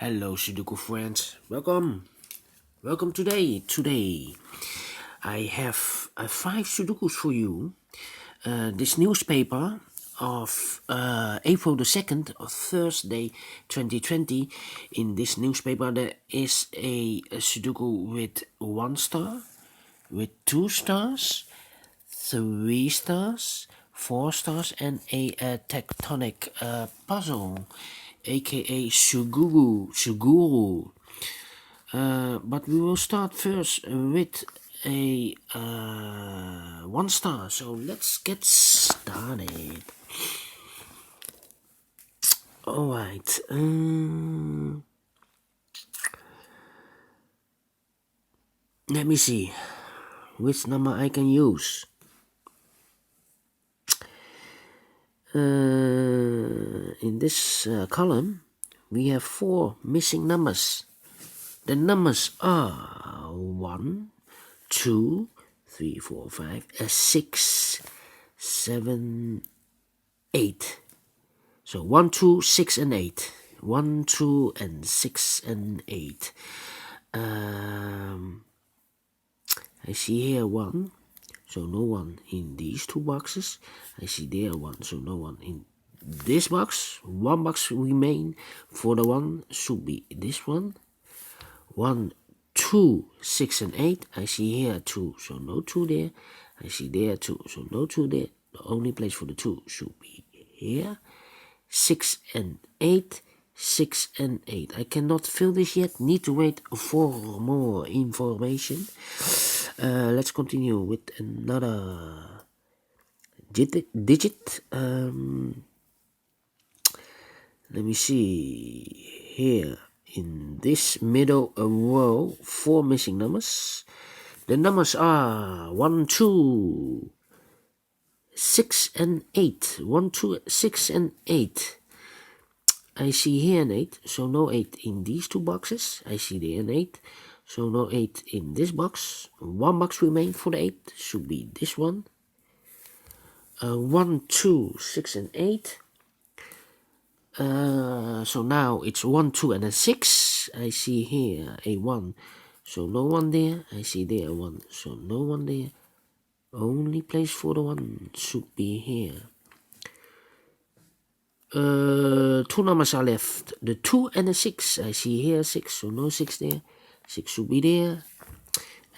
Hello Sudoku friends, welcome today. I have 5 Sudokus for you. This newspaper of April the 2nd of Thursday 2020. In this newspaper there is a Sudoku with 1 star, with 2 stars, 3 stars, 4 stars, and a tectonic puzzle, aka Suguru. But we will start first with a 1 star. So let's get started. Alright. Let me see which number I can use. In this column we have 4 missing numbers. The numbers are 1, 2, 3, 4, 5, 6, 7, 8. So 1, 2, 6 and 8. 1, 2 and 6 and 8. I see here 1, so no 1 in these 2 boxes. I see there 1, so no 1 in this box. 1 box remain for the 1 should be this one. 1, 2, 6 and 8. I see here 2, so no 2 there. I see there 2, so no 2 there. The only place for the 2 should be here. 6 and 8. 6 and 8. I cannot fill this yet. Need to wait for more information. Let's continue with another digit. Let me see here. In this middle row, 4 missing numbers. The numbers are 1, 2, 6 and 8. 1, 2, 6 and 8. I see here an 8, so no 8 in these 2 boxes. I see there an 8, so no 8 in this box. 1 box remains for the 8, should be this one. 1, 2, 6 and 8. So now it's 1, 2 and a 6. I see here a 1, so no 1 there. I see there a 1, so no 1 there. Only place for the 1 should be here. 2 numbers are left, the 2 and the 6. I see here 6, so no 6 there. 6 should be there,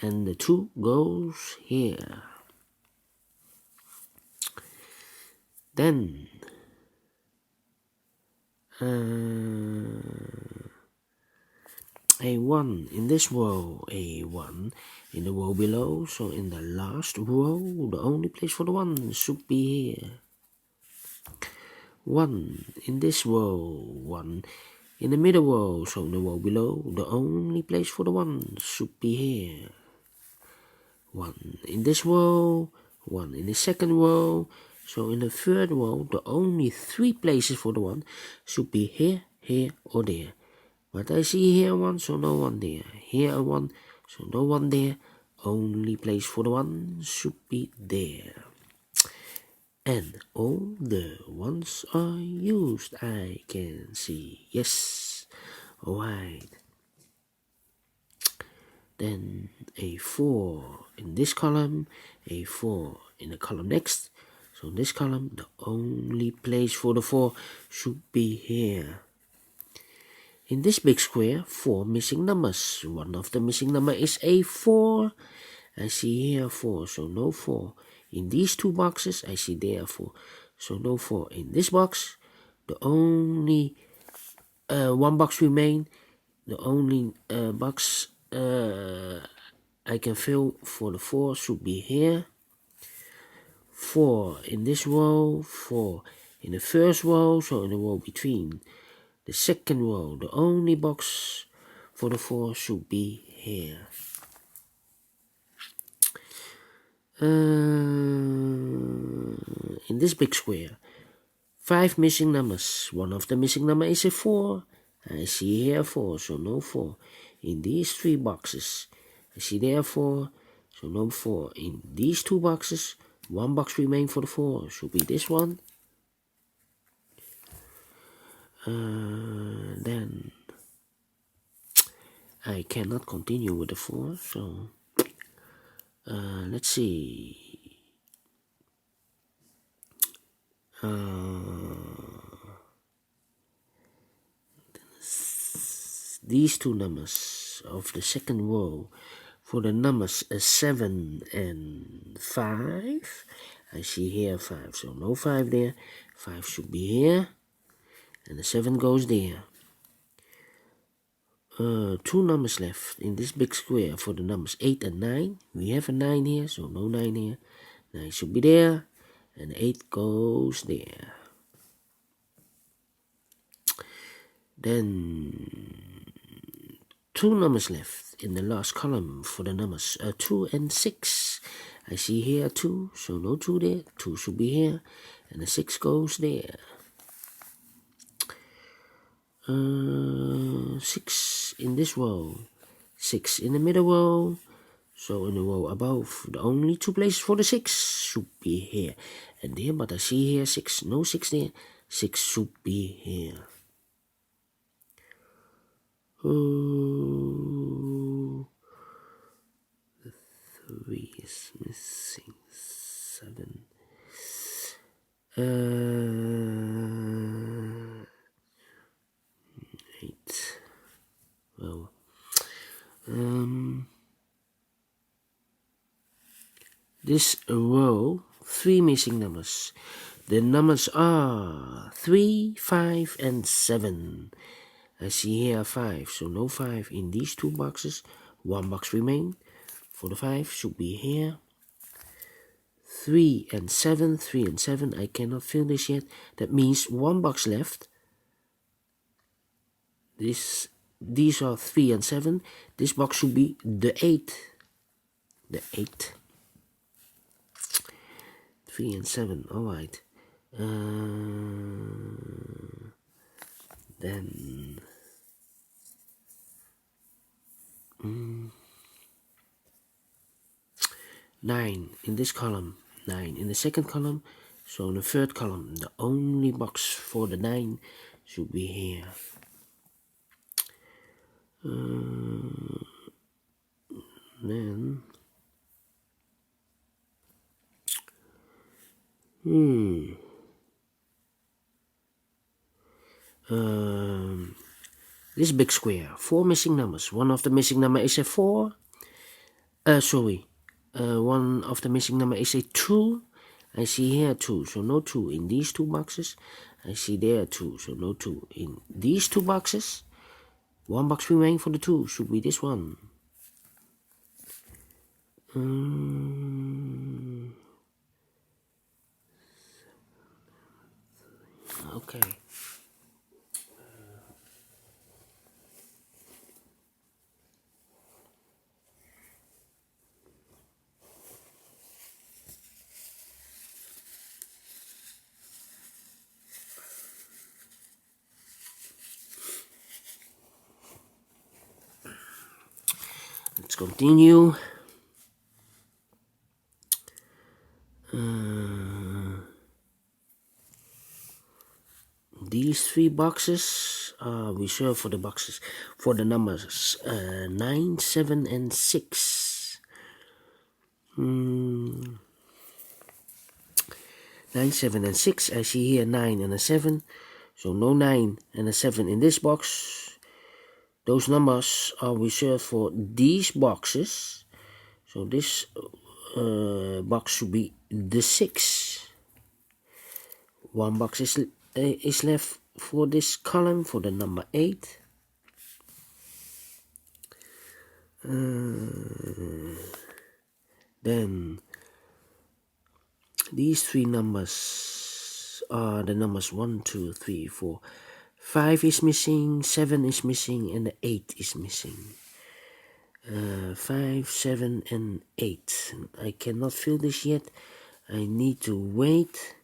and the 2 goes here. Then a 1 in this row, a 1 in the row below. So in the last row, the only place for the 1 should be here. 1 in this row, 1 in the middle row, so in the row below, the only place for the 1 should be here. 1 in this row, 1 in the second row, so in the third row, the only 3 places for the 1 should be here, here or there. But I see here 1, so no 1 there. Here a 1, so no 1 there. Only place for the 1 should be there. And all the 1s are used, I can see. Yes. Alright. Then a 4 in this column, a 4 in the column next. So in this column, the only place for the 4 should be here. In this big square, 4 missing numbers. One of the missing number is a 4. I see here 4, so no 4. In these 2 boxes, I see there 4, so no 4. In this box, the only 1 box remain. The only box I can fill for the 4 should be here. 4 in this row, 4 in the first row, so in the row between the second row, the only box for the 4 should be here. In this big square, 5 missing numbers. One of the missing number is a 4. I see here 4, so no 4. In these 3 boxes, I see there 4, so no 4. In these 2 boxes, 1 box remains for the 4, should be this one. Then I cannot continue with the 4, so let's see. These two numbers of the second row for the numbers 7 and 5. I see here 5, so no 5 there. 5 should be here, and the 7 goes there. 2 numbers left in this big square for the numbers 8 and 9. We have a 9 here, so no 9 here. 9 should be there, and 8 goes there. Then 2 numbers left in the last column for the numbers 2 and 6. I see here 2, so no 2 there. 2 should be here, and the 6 goes there. 6 in this row, 6 in the middle row. So in the row above, the only 2 places for the 6 should be here and there. But I see here 6, no 6 there. 6 should be here. 3 is missing. 7. 8. Well, this row, 3 missing numbers. The numbers are 3, 5, and 7. I see here 5, so no 5 in these 2 boxes. 1 box remain. For the 5 should be here. 3 and 7, 3 and 7. I cannot fill this yet. That means 1 box left. These are 3 and 7. This box should be the 8. The 8. 3 and 7. Alright. Then 9 in this column, 9 in the second column. So in the third column, the only box for the 9 should be here. Then this big square, 4 missing numbers. One of the missing number is a 4. One of the missing number is a 2. I see here 2, so no 2 in these 2 boxes. I see there 2, so no 2 in these 2 boxes. 1 box remaining for the 2 should be this one. Okay. Let's continue. These 3 boxes are reserved for the boxes for the numbers 9, 7, and 6. 9, 7, and 6. I see here 9 and a 7. So no 9 and a 7 in this box. Those numbers are reserved for these boxes. So this box should be the 6. 1 box is left for this column for the number 8. Then these 3 numbers are the numbers 1, 2, 3, 4. 5 is missing, 7 is missing, and the 8 is missing. 5, 7, and 8. I cannot fill this yet. I need to wait.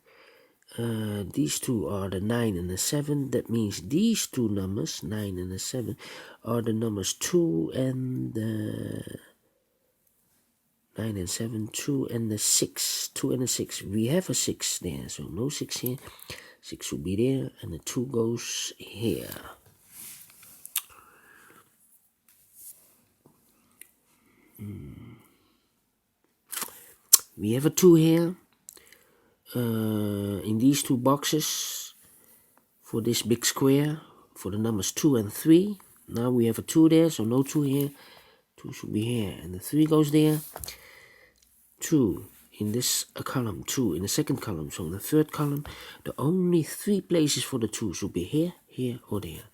These 2 are the 9 and the 7. That means these 2 numbers, 9 and the 7, are the numbers 2 and the 9 and 7, 2 and the 6. 2 and the 6. We have a 6 there, so no 6 here. 6 will be there, and the 2 goes here. we have a 2 here in these 2 boxes for this big square for the numbers 2 and 3. Now we have a 2 there, so no 2 here. 2 should be here, and the 3 goes there. 2 in this column, 2 in the second column. So in the third column, the only 3 places for the 2 should be here, here, or there.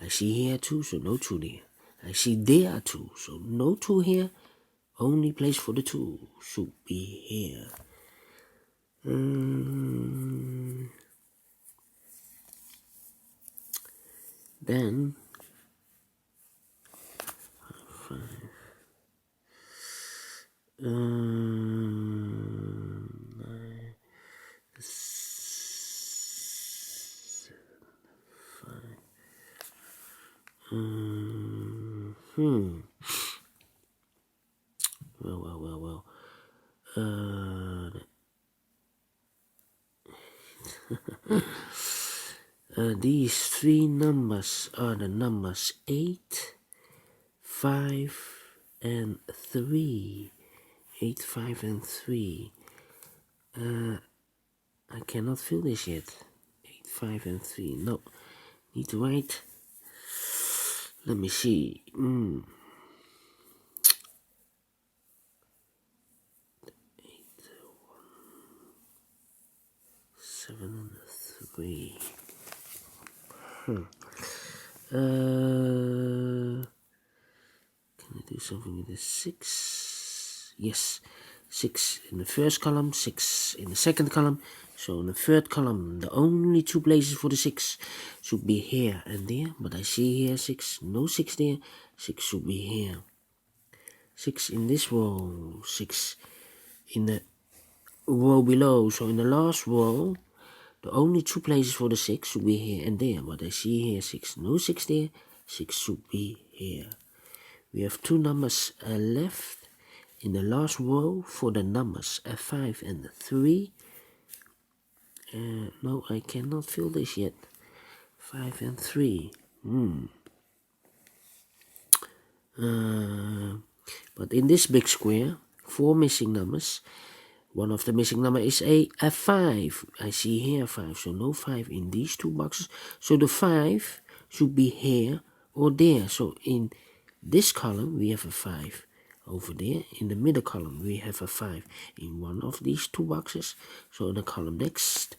I see here 2, so no 2 there. I see there 2, so no 2 here. Only place for the 2 should be here. Then 5. 9, 7, 5. Well. These 3 numbers are the numbers 8, 5, and 3. 8, 5, and 3. I cannot fill this yet. 8, 5, and 3. No. Need to write. Let me see. 8, 7, and 3. Can I do something with the 6? Yes, 6 in the first column, 6 in the second column. So in the third column, the only 2 places for the 6 should be here and there. But I see here 6, no 6 there. 6 should be here. 6 in this row, 6 in the row below. So in the last row, the only 2 places for the 6 should be here and there. But I see here 6, no 6 there. 6 should be here. We have 2 numbers left in the last row for the numbers 5 and 3. No, I cannot fill this yet. 5 and 3. But in this big square, 4 missing numbers. One of the missing number is a 5. I see here 5, so no 5 in these 2 boxes. So the 5 should be here or there. So in this column we have a 5 over there. In the middle column we have a 5 in one of these 2 boxes. So in the column next,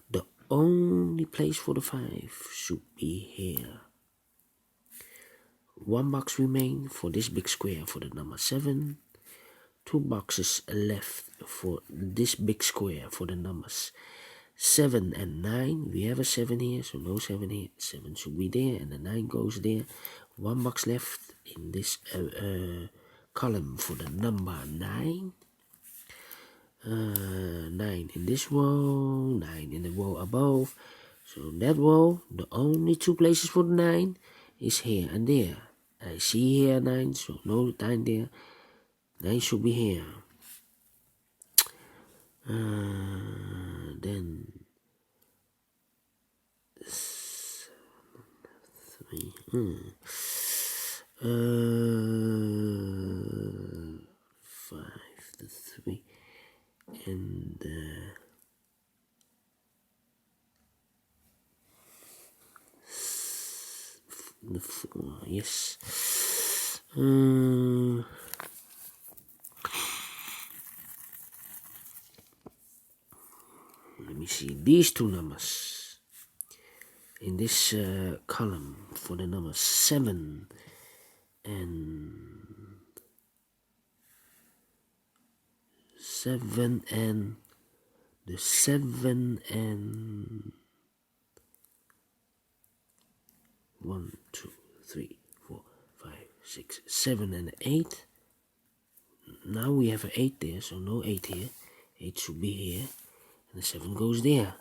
the only place for the 5 should be here. 1 box remains for this big square for the number 7. 2 boxes left for this big square for the numbers 7 and 9. We have a 7 here, so no 7 here. 7 should be there, and the 9 goes there. 1 box left in this column for the number 9. 9 in this row, 9 in the row above. So that row, the only 2 places for the 9 is here and there. I see here 9, so no 9 there. 9 should be here. Then 3. 5 to 3 and the 4. Yes. Let me see these 2 numbers in this column for the number 7 and 7 and the 7 and 1, 2, 3, 4, 5, 6, 7 and 8. Now we have an 8 there, so no 8 here. 8 should be here. And the 7 goes there.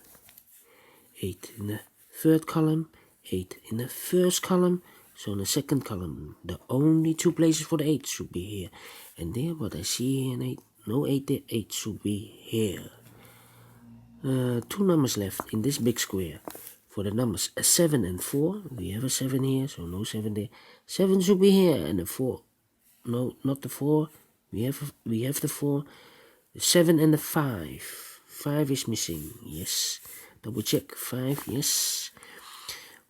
8 in the third column, 8 in the first column. So in the second column, the only 2 places for the 8 should be here and there. But I see here an 8, no 8 there. 8 should be here. 2 numbers left in this big square for the numbers 7 and 4. We have a 7 here, so no 7 there. 7 should be here, and the 4, no, not the 4. We have the 4. 7 and the 5. 5 is missing. Yes. Double check. 5. Yes.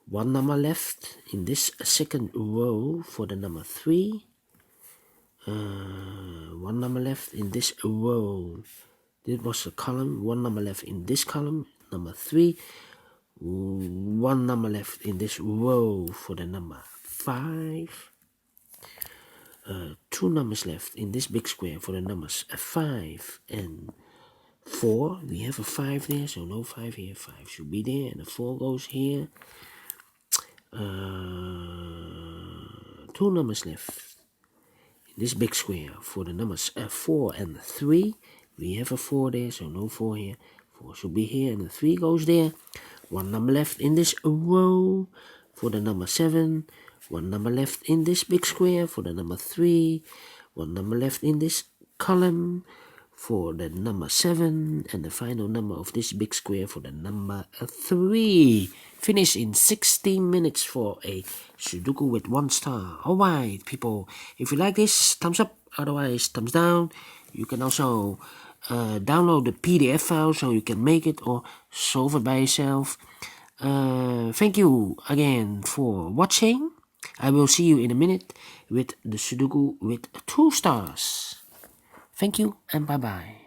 One number left in this second row for the number 3. One number left in this row. This was a column. One number left in this column. Number 3. One number left in this row for the number 5. 2 numbers left in this big square for the numbers 5 and 4. We have a 5 there, so no 5 here. 5 should be there, and the 4 goes here. 2 numbers left in this big square for the numbers 4 and 3. We have a 4 there, so no 4 here. 4 should be here, and the 3 goes there. 1 number left in this row for the number 7. 1 number left in this big square for the number 3. 1 number left in this column for the number 7. And the final number of this big square for the number 3. Finish in 16 minutes for a Sudoku with 1 star. Alright, people, if you like this, thumbs up. Otherwise, thumbs down. You can also download the PDF file so you can make it or solve it by yourself. Thank you again for watching. I will see you in a minute with the Sudoku with 2 stars. Thank you and bye-bye.